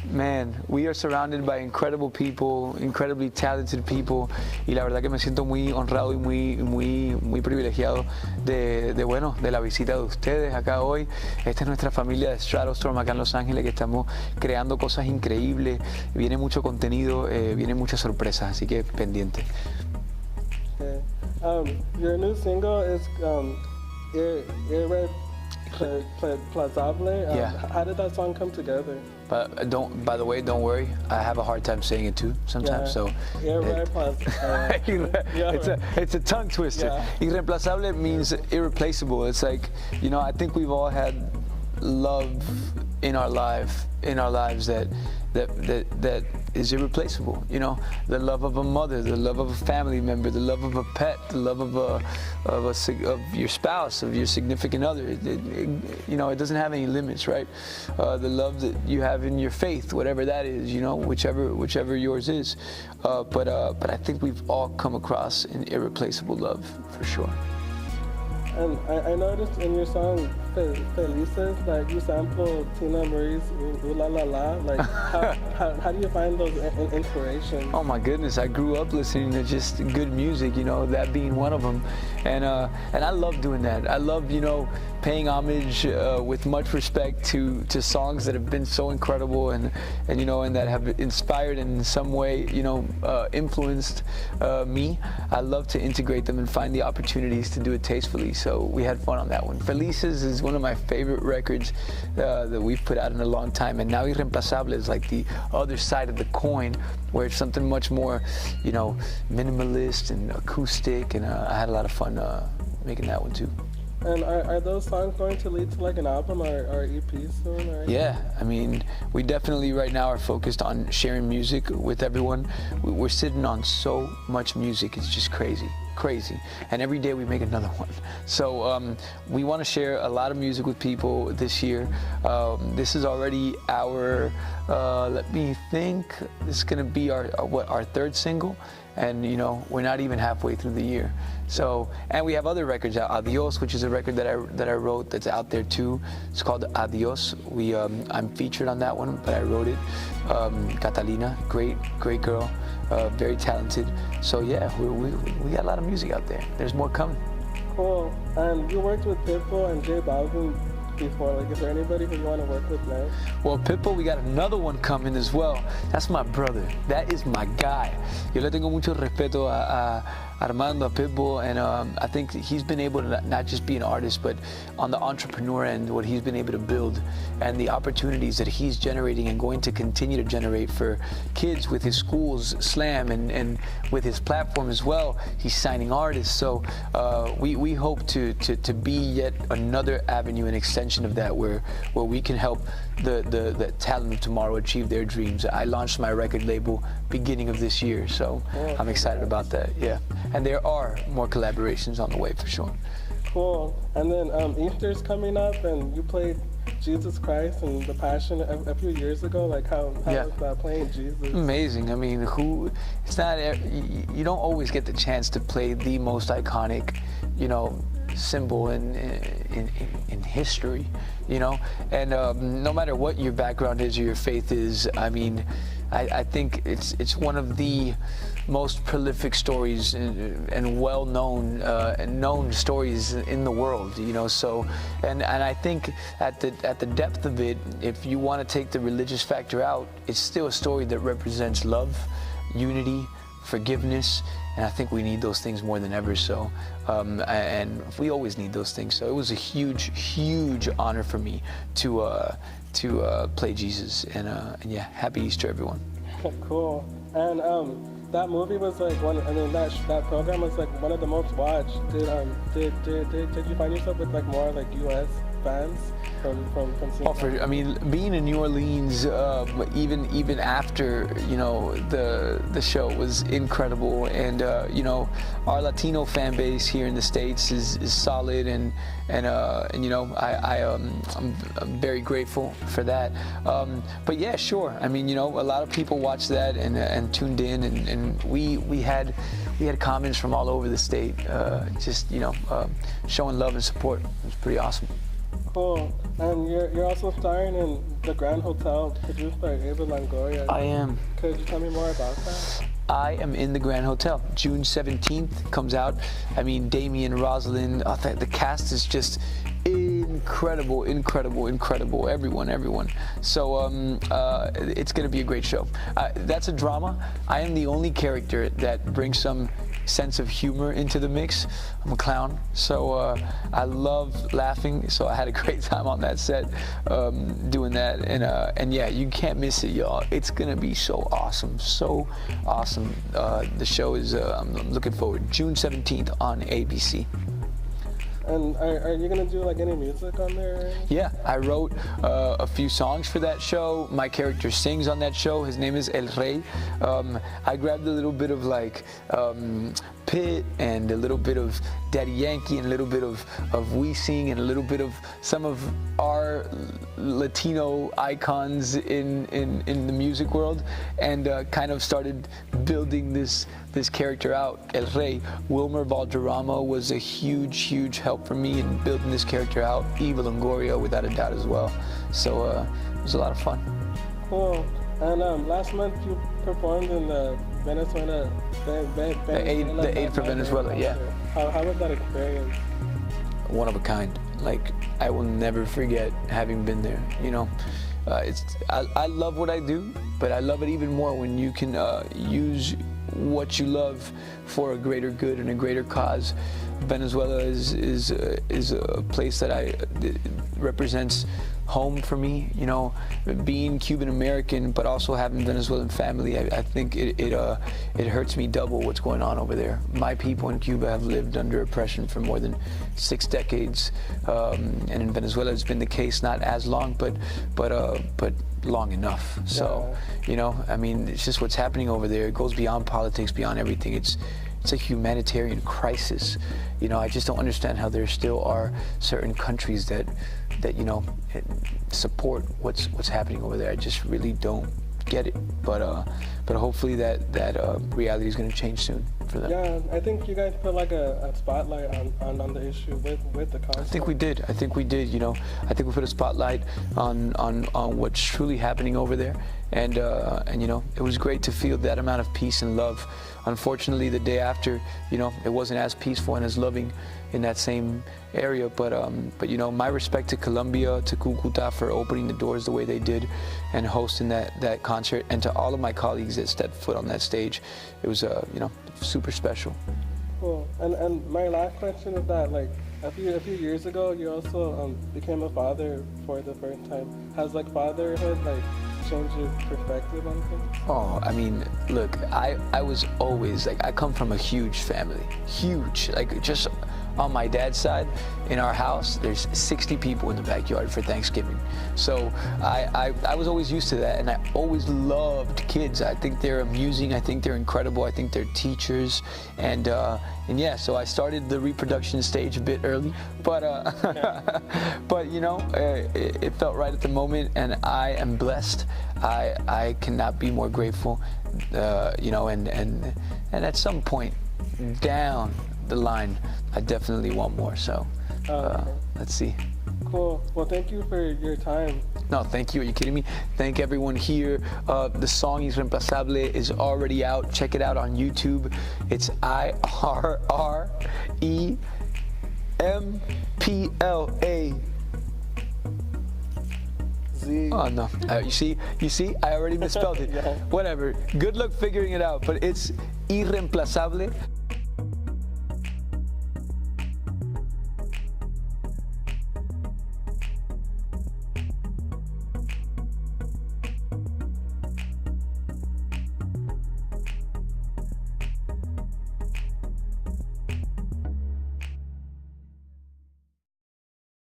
Man, we are surrounded by incredible people, incredibly talented people, y la verdad que me siento muy honrado y muy privilegiado de la visita de ustedes acá hoy. Esta es nuestra familia de Stratostorm acá en Los Ángeles, que estamos creando cosas increíbles, viene mucho contenido, vienen muchas sorpresas, así que pendiente. Okay. Your new single is Irremplazable. Yeah. How did that song come together? But by the way, don't worry. I have a hard time saying it too sometimes. Yeah. So it's a tongue twister. Yeah. Irreemplazable means irreplaceable. It's like, you know, I think we've all had love in our lives that is irreplaceable. You know, the love of a mother, the love of a family member, the love of a pet, the love of your spouse, of your significant other. You know, it doesn't have any limits, right? The love that you have in your faith, whatever that is, you know, whichever yours is. But I think we've all come across an irreplaceable love for sure. And I noticed in your song Felices that you sampled Tina Marie's Ooh La La La. Like, how do you find those inspirations? Oh my goodness, I grew up listening to just good music, you know, that being one of them. And I love doing that. I love, you know, paying homage with much respect to songs that have been so incredible and you know, and that have inspired and in some way, you know, influenced me. I love to integrate them and find the opportunities to do it tastefully. So we had fun on that one. Felices is one of my favorite records that we've put out in a long time, and now Irreemplazable is like the other side of the coin, where it's something much more, you know, minimalist and acoustic, and I had a lot of fun making that one too. And are those songs going to lead to like an album or EP soon? Or yeah, I mean, we definitely right now are focused on sharing music with everyone. We're sitting on so much music, it's just crazy. And every day we make another one. So we want to share a lot of music with people this year. This is already our, let me think, this is going to be our third single. And you know, we're not even halfway through the year. So, and we have other records out. Adios, which is a record that I wrote that's out there too. It's called Adios. I'm featured on that one, but I wrote it. Catalina, great girl, very talented. So yeah, we got a lot of music out there. There's more coming. Cool. And you worked with Pitbull and J Balvin before. Like, is there anybody who you want to work with now? Well, Pitbull, we got another one coming as well. That's my brother. That is my guy. Yo le tengo mucho respeto a Armando, a Pitbull, and I think he's been able to not just be an artist, but on the entrepreneur end, what he's been able to build and the opportunities that he's generating and going to continue to generate for kids with his schools, Slam, and with his platform as well. He's signing artists, so we hope to be yet another avenue and extension of that, where we can help the talent of tomorrow achieve their dreams. I launched my record label beginning of this year, so I'm excited about that. Yeah. And there are more collaborations on the way for sure. Cool. And then Easter's coming up, and you played Jesus Christ and the Passion a few years ago. Like, how was that, playing Jesus? Amazing. I mean, it's not, you don't always get the chance to play the most iconic, you know, symbol in history, you know, and no matter what your background is or your faith is, I mean, I think it's one of the most prolific stories and well-known known stories in the world, you know. So, and I think at the depth of it, if you want to take the religious factor out, it's still a story that represents love, unity, forgiveness, and I think we need those things more than ever. So, and we always need those things. So it was a huge honor for me to play Jesus, and yeah, happy Easter, everyone. Cool. And that movie was like that program was like one of the most watched. Did you find yourself with like more like U.S. fans from seeing I mean, being in New Orleans, even after, you know, the show was incredible, and you know, our Latino fan base here in the States is solid, and you know, I'm very grateful for that. But yeah, sure. I mean, you know, a lot of people watched that and tuned in, and we had comments from all over the state, just, you know, showing love and support. It was pretty awesome. Cool. And you're also starring in the Grand Hotel, produced by Ava Longoria. I am. Could you tell me more about that? I am in the Grand Hotel. June 17th comes out. I mean, Damien, Rosalind, the cast is just incredible, incredible, incredible. Everyone. So it's going to be a great show. That's a drama. I am the only character that brings some sense of humor into the mix. I'm a clown, so I love laughing. So I had a great time on that set doing that, and yeah, you can't miss it, y'all. It's gonna be so awesome. The show is. I'm looking forward. June 17th on ABC. And are you gonna do like any music on there? Yeah, I wrote a few songs for that show. My character sings on that show. His name is El Rey. I grabbed a little bit of like Pitt and a little bit of Daddy Yankee and a little bit of Weezing and a little bit of some of our Latino icons in the music world, and kind of started building this character out, El Rey. Wilmer Valderrama was a huge help for me in building this character out. Eva Longoria, without a doubt, as well. So it was a lot of fun. Cool. And last month you performed in the Venezuela, the Aid for Venezuela, yeah. How was that experience? One of a kind. Like, I will never forget having been there, you know. I love what I do, but I love it even more when you can use what you love for a greater good and a greater cause. Venezuela is a place that represents home for me, you know, being Cuban American, but also having Venezuelan family. I think it hurts me double what's going on over there. My people in Cuba have lived under oppression for more than 6 decades, and in Venezuela it's been the case, not as long, but long enough. So, you know, I mean, it's just what's happening over there. It goes beyond politics, beyond everything. It's a humanitarian crisis. You know, I just don't understand how there still are certain countries that you know, support what's happening over there. I just really don't get it. But hopefully that reality is going to change soon for them. Yeah, I think you guys put like a spotlight on the issue with the concert. I think we did. You know, I think we put a spotlight on what's truly happening over there, and you know, it was great to feel that amount of peace and love. Unfortunately, the day after, you know, it wasn't as peaceful and as loving in that same area. But you know, my respect to Colombia, to Cucuta for opening the doors the way they did and hosting that concert, and to all of my colleagues that stepped foot on that stage. It was you know, super special. Cool. And my last question is that, like, a few years ago, you also became a father for the first time. Has like fatherhood like changed your perspective on things? Oh, I mean, look, I was always like, I come from a huge family, huge, like just on my dad's side, in our house, there's 60 people in the backyard for Thanksgiving. So I was always used to that, and I always loved kids. I think they're amusing, I think they're incredible, I think they're teachers, and yeah, so I started the reproduction stage a bit early, but but you know, it felt right at the moment, and I am blessed. I cannot be more grateful, you know, and at some point down the line, I definitely want more. So let's see. Cool. Well, thank you for your time. No, thank you. Are you kidding me? Thank everyone here. The song Irremplazable is already out. Check it out on YouTube. It's IRREMPLA. Oh no! You see, I already misspelled it. Yeah. Whatever. Good luck figuring it out. But it's Irremplazable.